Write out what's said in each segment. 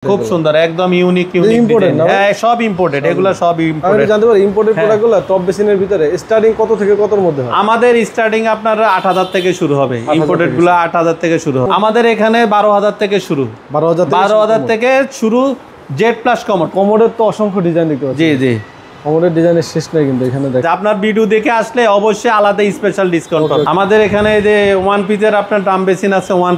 খুব সুন্দর একদম ইউনিক ইম্পোর্টেড না? হ্যাঁ সব ইম্পোর্টেড, এগুলা সব আমি ইম্পোর্টেড। জানতে পারি ইম্পোর্টেড প্রোডাক্টগুলো টপ বেসিনের ভিতরে স্টার্টিং কত থেকে কতর মধ্যে হয়? আমাদের স্টার্টিং আপনার 8,000 থেকে শুরু হবে, 8,000 ইম্পোর্টেড গুলো 8,000 থেকে শুরু হবে। আমাদের এখানে 12,000 থেকে শুরু, 12,000 থেকে শুরু। জেড প্লাস কমোড, কমোডের তো অসংখ্য ডিজাইন দেখতে পাচ্ছি। জি জি। কমোডের ডিজাইনের শেষ নাই কিন্তু এখানে দেখেন। আপনার ভিডিও দেখে আসলে অবশ্যই আলাদা স্পেশাল ডিসকাউন্ট পাবেন। আমাদের এখানে যে ওয়ান পিসের আপনার ড্রাম বেসিন আছে, ওয়ান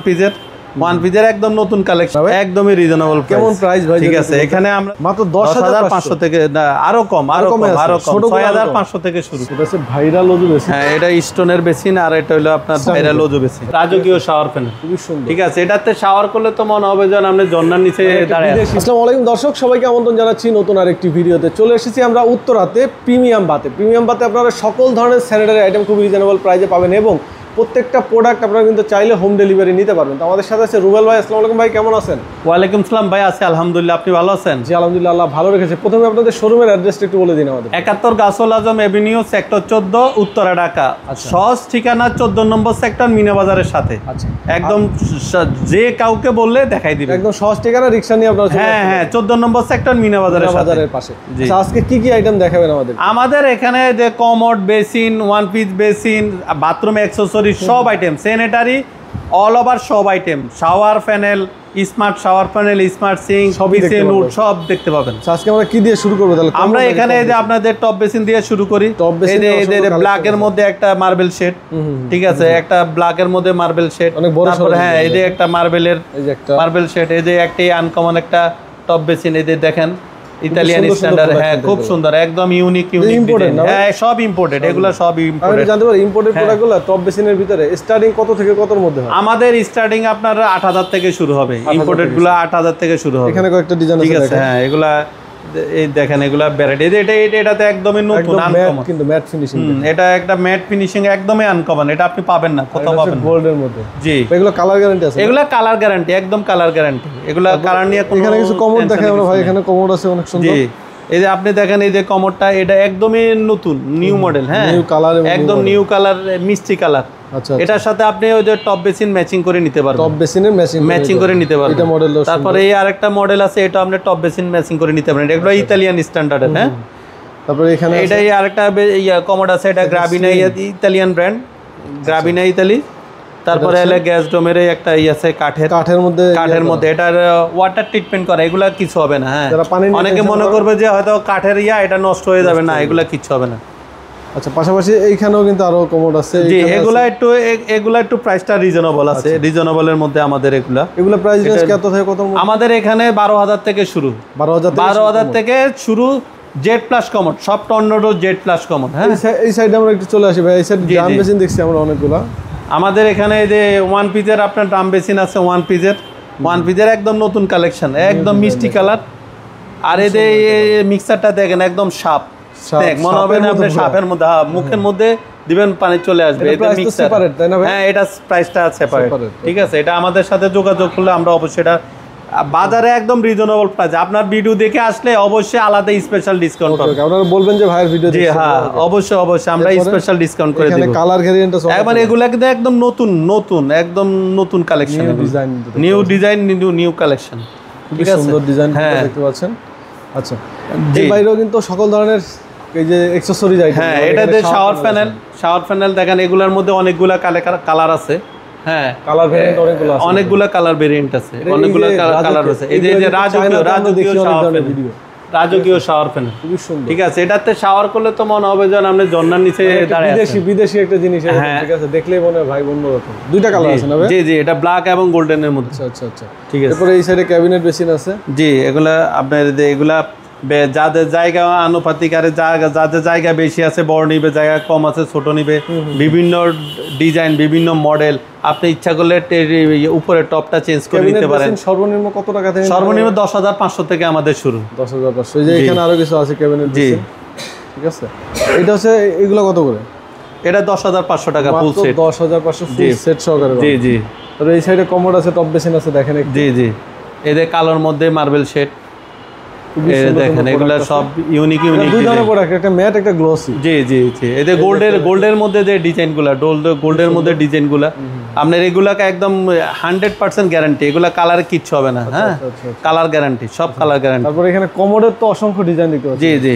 পিসের একদম নতুন কালেকশন, একদমই রিজনেবল। কেমন প্রাইস ভাই? ঠিক আছে, এখানে আমরা মাত্র 10,500 থেকে না, আরো কম 6,500 থেকে শুরু। এটা হচ্ছে ভাইরাল ওজু বেসিন। হ্যাঁ, এটা স্টোনের বেসিন আর এটা হলো আপনার ভাইরাল ওজু বেসিন, রাজকীয় শাওয়ার প্যানেল। খুবই সুন্দর। ঠিক আছে, এটাতে শাওয়ার করলে তো মনে হবে যেন আপনি ঝর্ণার নিচে দাঁড়িয়ে আছেন। আসসালামু আলাইকুম দর্শক, সবাইকে আমন্ত্রণ জানাচ্ছি নতুন আরেকটি ভিডিওতে। চলে এসেছি আমরা উত্তরাতে প্রিমিয়াম বাতে আপনারা সকল ধরনের স্যানিটারি আইটেম খুব রিজনেবল প্রাইসে পাবেন এবং প্রত্যেকটা প্রোডাক্ট আপনারা কিন্তু চাইলে হোম ডেলিভারি নিতে পারবেন। তো আমাদের সাথে আছে রুবেল ভাই। আসসালামু আলাইকুম ভাই, কেমন আছেন? ওয়ালাইকুম সালাম ভাই, আছি আলহামদুলিল্লাহ, আপনি ভালো আছেন? জি আলহামদুলিল্লাহ, আল্লাহ ভালো রেখেছে। প্রথমে আপনাদের শোরুমের অ্যাড্রেসটা একটু বলে দিন আমাদের। 71 গাছল আজম এভিনিউ, সেক্টর 14, উত্তরা, ঢাকা। সহজ ঠিকানা 14 নম্বর সেক্টর, মিনা বাজারের সাথে। আচ্ছা, একদম যে কাউকে বললে দেখাই দিবে। একদম সহজ ঠিকানা, রিকশা নিয়ে আপনারা হ্যাঁ, 14 নম্বর সেক্টর, মিনা বাজারের পাশে। আচ্ছা, আজকে কি কি আইটেম দেখাবেন আমাদের? আমাদের এখানে যে commode basin, one piece basin, bathroom accessories সব আইটেম, স্যানিটারি অল ওভার সব item, shower panel, smart shower panel, smart sink, kitchen wood সব দেখতে পাবেন। আজকে আমরা কি দিয়ে শুরু করব তাহলে? আমরা এখানে এই যে আপনাদের টপ বেসিন দিয়ে শুরু করি। এই যে ব্ল্যাক এর মধ্যে একটা মার্বেল শেড, ঠিক আছে, একটা ব্ল্যাক এর মধ্যে মার্বেল শেড, তারপর হ্যাঁ এই যে একটা মার্বেলের মার্বেল শেড, এই যে একটা আনকমন একটা টপ বেসিন, এই যে দেখেন ইতালিয়ান স্ট্যান্ডার্ড। হ্যাঁ, খুব সুন্দর একদম ইউনিক ইম্পোর্টেড না? হ্যাঁ সব ইম্পোর্টেড, এগুলা সব ইম্পোর্টেড। আমি জানতে পারি ইম্পোর্টেড প্রোডাক্টগুলো টপ বেসিনের ভিতরে স্টার্টিং কত থেকে কতর মধ্যে হয়? আমাদের স্টার্টিং আপনার 8,000 থেকে শুরু হবে, ইম্পোর্টেড গুলো 8,000 থেকে শুরু হবে। এখানে কয়েকটা ডিজাইন আছে, ঠিক আছে। হ্যাঁ, এগুলা এই দেখেন, এগুলা ভ্যারাইটি। এটাতে একদমই নতুন আনকমন, কিন্তু ম্যাট ফিনিশিং। এটা একটা ম্যাট ফিনিশিং, একদমই আনকমন, এটা আপনি পাবেন না, কোথাও পাবেন না। গোল্ডের মধ্যে। জি, এগুলো কালার গ্যারান্টি আছে? এগুলা কালার গ্যারান্টি, একদম কালার গ্যারান্টি। এগুলা কালার নিয়ে কোনো এখানে কিছু কমোড দেখেন আমরা ভাই, এখানে কমোড আছে অনেক সুন্দর। জি, এই যে আপনি দেখেন এই যে কমোডটা, এটা একদমই নতুন নিউ মডেল। হ্যাঁ, নিউ কালার, একদম নিউ কালার, মিষ্টি কালার। আচ্ছা, এটার সাথে আপনি ওই যে টপ বেসিন ম্যাচিং করে নিতে পারবেন, টপ বেসিনের ম্যাচিং করে নিতে পারবেন। এটা মডেল। তারপরে এই আরেকটা মডেল আছে, এটা আপনি টপ বেসিন ম্যাচিং করে নিতে পারেন। এগুলো ইতালিয়ান স্ট্যান্ডার্ডের। হ্যাঁ, তারপরে এখানে এটাই আরেকটা কমোড আছে, এটা গ্রাবিনা, ইতালিয়ান ব্র্যান্ড, গ্রাবিনা ইতালি। তারপরে এলে গ্যাস ডোমের একটা আছে কাঠের মধ্যে এটার ওয়াটার ট্রিটমেন্ট করা, এগুলা কিছু হবে না। হ্যাঁ, অনেকে মনে করবে যে হয়তো কাঠের এটা নষ্ট হয়ে যাবে, না, এগুলা কিছু হবে না। আচ্ছা, পাশাপাশি এইখানেও কিন্তু আরো কমোড আছে। জি, এগুলা একটু প্রাইসটা রিজনেবল আছে, রিজনেবলের মধ্যে আমাদের এগুলা প্রাইস রেঞ্জ কত থেকে কত? আমাদের এখানে 12,000 থেকে শুরু, 12,000 থেকে শুরু। জেড প্লাস কমোড, সব টর্নেডো জেড প্লাস কমোড। হ্যাঁ, এই সাইডে আমরা একটু চলে আসি ভাই। এই সাইড ড্রাম বেসিন দেখছি আমরা অনেকগুলা। আমাদের এখানে যে ওয়ান পিসের আপনার ড্রাম বেসিন আছে, ওয়ান পিসের একদম নতুন কালেকশন, একদম মিষ্টি কালার। আর এই যে মিক্সারটা দেখেন, একদম সাপ, মনে হবে না আপনি সাপের মধ্যে, মুখের মধ্যে দিবেন পানি চলে আসবে। হ্যাঁ, এটা প্রাইসটা সেপারেট। ঠিক আছে, এটা আমাদের সাথে যোগাযোগ করলে আমরা অবশ্যই এটা বাজারে একদম রিজনেবল প্রাইস। আপনার ভিডিও দেখে আসলে অবশ্যই আলাদা স্পেশাল ডিসকাউন্ট পাবেন। আপনারা বলবেন যে ভাইয়ের ভিডিও। জি হ্যাঁ, অবশ্যই আমরা স্পেশাল ডিসকাউন্ট করে দেব। এখানে কালার ভেরিয়েন্ট আছে, মানে এগুলা কিন্তু একদম নতুন একদম নতুন collection, new design, new collection. ঠিক আছে, সুন্দর ডিজাইন দেখতে পাচ্ছেন। আচ্ছা, এই বাইরেও কিন্তু সকল ধরনের এই যে অ্যাকসেসরিজ আইটেম। হ্যাঁ, এটাতে শাওয়ার প্যানেল দেখেন, এগুলোর মধ্যে অনেকগুলা কালার আছে। হ্যাঁ, কালার ভেরিয়েন্ট অনেকগুলা কালার ভেরিয়েন্ট আছে, অনেকগুলা কালার আছে। এই যে রাজকীয় শাওয়ার প্যানেল, খুবই সুন্দর। ঠিক আছে, এটাতে শাওয়ার করলে তো মনে হবে যেন আপনি ঝর্ণার নিচে দাঁড়িয়ে আছেন। বিদেশি একটা জিনিস। ঠিক আছে, দেখলেই মনে হয় ভাই অন্যরকম। দুইটা কালার আছে না ভাই? জি, এটা ব্ল্যাক এবং গোল্ডেনের মধ্যে। আচ্ছা, ঠিক আছে। তারপরে এই সাইডে ক্যাবিনেট বেসিন আছে। জি, এগুলা আপনার এগুলা যাদের জায়গা আনুপাতিক, আর যাদের জায়গা বেশি আছে বড় নিবে, জায়গা কম আছে ছোট নিবে। বিভিন্ন ডিজাইন, বিভিন্ন মডেল, আপনি ইচ্ছা করলে উপরে টপটা চেঞ্জ করে নিতে পারেন। সর্বনিম্ন কত টাকা থেকে? সর্বনিম্ন 10,500 থেকে আমাদের শুরু। 10,500। এই যে এখানে আরো কিছু আছে ক্যাবিনেট বেসিন। ঠিক আছে, এটা হচ্ছে এগুলো কত করে? এটা 10,500 টাকা ফুল সেট। 10,500 ফুল সেট সহকারে। জি। তো এই সাইডে কমোড আছে, টপ বেসিন আছে দেখেন। জি, এই যে কালোর মধ্যে মার্বেল শেড। দেখেন এগুলা সব ইউনিক দুই ধরনের প্রোডাক্ট, একটা ম্যাট একটা গ্লসি। জি জি জি, এদের গোল্ডের মধ্যে যে ডিজাইনগুলা, গোল্ডের মধ্যে ডিজাইনগুলা আপনার এগুলাকে একদম 100% গ্যারান্টি, এগুলা কালারে কিচ্ছু হবে না। হ্যাঁ, কালার গ্যারান্টি, সব কালার গ্যারান্টি। তারপর এখানে কমোডের তো অসংখ্য ডিজাইন দেখতে পাচ্ছি। জি জি,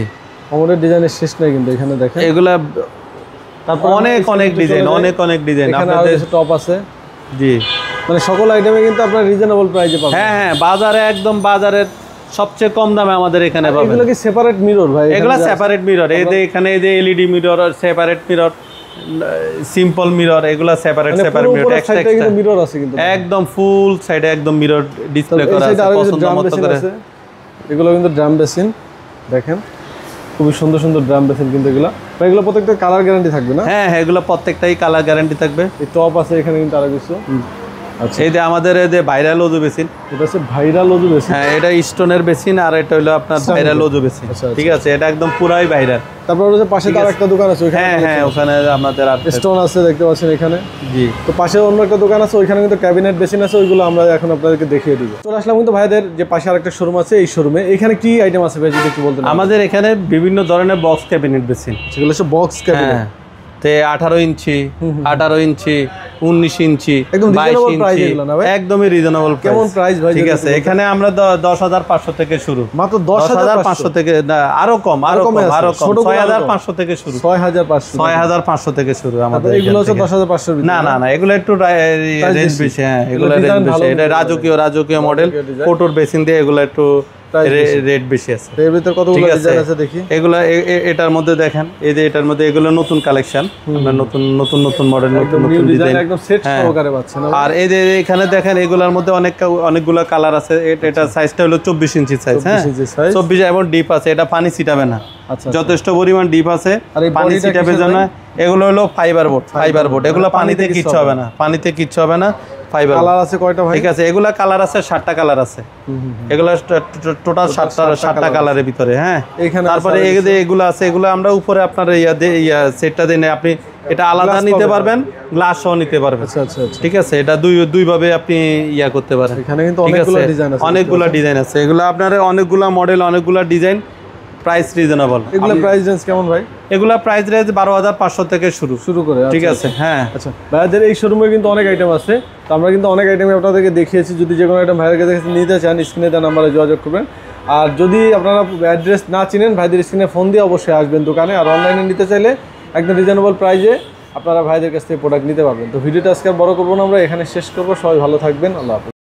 কমোডের ডিজাইনের শেষ নেই কিন্তু এখানে দেখেন এগুলা তারপর অনেক ডিজাইন, অনেক ডিজাইন আপনাদের টপ আছে। জি, মানে সকল আইটেমে কিন্তু আপনারা রিজনেবল প্রাইসে পাবেন। হ্যাঁ, বাজারে একদম বাজারের সবচেয়ে কম দামে আমাদের এখানে পাবেন। এগুলো কি সেপারেট মিরর ভাই? এগুলা সেপারেট মিরর, এই যে এখানে এই যে LED mirror, separate mirror, simple mirror, এগুলা সেপারেট মিরর, এক্সট্রা মিরর আছে কিন্তু একদম ফুল সাইডে একদম মিরর ডিসপ্লে করা আছে পছন্দ মতো করে। এগুলো কিন্তু ড্রাম বেসিন দেখেন, খুবই সুন্দর সুন্দর ড্রাম বেসিন কিন্তু এগুলো। এগুলো প্রত্যেকটা কালার গ্যারান্টি থাকবে না? হ্যাঁ, এগুলো প্রত্যেকটাই কালার গ্যারান্টি থাকবে। এই টপ আছে এখানে কিন্তু আরো কিছু। আচ্ছা, এই যে আমাদের এই যে ভাইরাল ওজু বেসিন, এটা হচ্ছে ভাইরাল ওজু বেসিন। হ্যাঁ, এটা স্টোনের বেসিন, আর এটা হলো আপনার ভাইরাল ওজু বেসিন। ঠিক আছে, এটা একদম পুরাই ভাইরাল। তারপর ওই যে পাশে তার একটা দোকান আছে ওখানে। হ্যাঁ, ওখানে আমাদের স্টোন আছে দেখতে পাচ্ছেন এখানে। জি, তো পাশে অন্য একটা দোকান আছে, ওইখানে কিন্তু ক্যাবিনেট বেসিন আছে, ওইগুলো আমরা এখন আপনাদেরকে দেখিয়ে দিব। চলে আসলাম কিন্তু ভাইদের যে পাশে আরেকটা শোরুম আছে, এই শোরুমে এখানে কি আইটেম আছে ভাই যদি একটু বলতেন? আমাদের এখানে বিভিন্ন ধরনের বক্স ক্যাবিনেট বেসিন, সেগুলো হচ্ছে বক্স ক্যাবিনেট। 18 ইঞ্চি, 18 ইঞ্চি, 19 ইঞ্চি, একদম 22 রিজনেবল প্রাইস ইঞ্চি, এগুলো না ভাই? একদমই রিজনেবল। কেমন প্রাইস ভাই? ঠিক আছে, এখানে আমরা 10,500 থেকে শুরু, মাত্র 10,500 থেকে না, আরো কম, আরো কম, 6,500 থেকে শুরু, 6,500 থেকে শুরু আমাদের। এগুলো হচ্ছে 10,500 এর না না না, এগুলো একটু রেঞ্জ বেশি। হ্যাঁ, এগুলো রেঞ্জ বেশি। এটা রাজকীয় মডেল, কোটর বেসিন দিয়ে, এগুলো একটু রেট বেশি আছে। এর ভিতর কতগুলো ডিজাইন আছে দেখি। এগুলো এটার মধ্যে দেখেন, এই যে এটার মধ্যে এগুলো নতুন কালেকশন, আমরা নতুন মডেল, নতুন ডিজাইন, একদম সেট সহকারে পাচ্ছেন। আর এই যে এখানে দেখেন এগুলোর মধ্যে অনেকগুলো কালার আছে। এটা সাইজটা হলো 24 ইঞ্চি সাইজ। হ্যাঁ, 24 এবং ডিপ আছে, এটা পানি ছিটাবে না। আচ্ছা, যথেষ্ট পরিমাণ ডিপ আছে, পানি ছিটাবে না। এগুলো হলো ফাইবার বোর্ড, এগুলো পানিতে কিচ্ছু হবে না, ফাইবার কালার আছে কয়টা ভাই? ঠিক আছে, এগুলা কালার আছে 7টা কালার আছে। এগুলা টোটাল 7টা কালারের ভিতরে। হ্যাঁ, তারপরে এগুলো আছে, এগুলো আমরা উপরে আপনার সেটটা দিনে আপনি এটা আলাদা নিতে পারবেন, গ্লাস সহ নিতে পারবেন। আচ্ছা, ঠিক আছে, এটা দুই ভাবে আপনি করতে পারেন। এখানে কিন্তু অনেকগুলো ডিজাইন আছে, এগুলো আপনার অনেকগুলা মডেল, অনেকগুলা ডিজাইন, প্রাইস রিজনেবল। এগুলো প্রাইস রেঞ্জ কেমন ভাই? এগুলা প্রাইস রেঞ্জ 12,500 থেকে শুরু করে। ঠিক আছে, হ্যাঁ। আচ্ছা, ভাইদের এই শোরুমে কিন্তু অনেক আইটেম আছে, তো আমরা কিন্তু অনেক আইটেম আপনাদেরকে দেখিয়েছি। যদি যে কোনো আইটেম ভাইয়ের কাছে নিতে চান, স্ক্রিনে দেওয়া নাম্বারে যোগাযোগ করবেন। আর যদি আপনারা অ্যাড্রেস না চিনেন, ভাইদের স্ক্রিনে ফোন দিয়ে অবশ্যই আসবেন দোকানে। আর অনলাইনে নিতে চাইলে একদম রিজনেবল প্রাইসে আপনারা ভাইদের কাছ থেকে প্রোডাক্ট নিতে পারবেন। তো ভিডিওটা আজকে বড় করবো না, আমরা এখানে শেষ করবো। সবাই ভালো থাকবেন, আল্লাহ হাফেজ।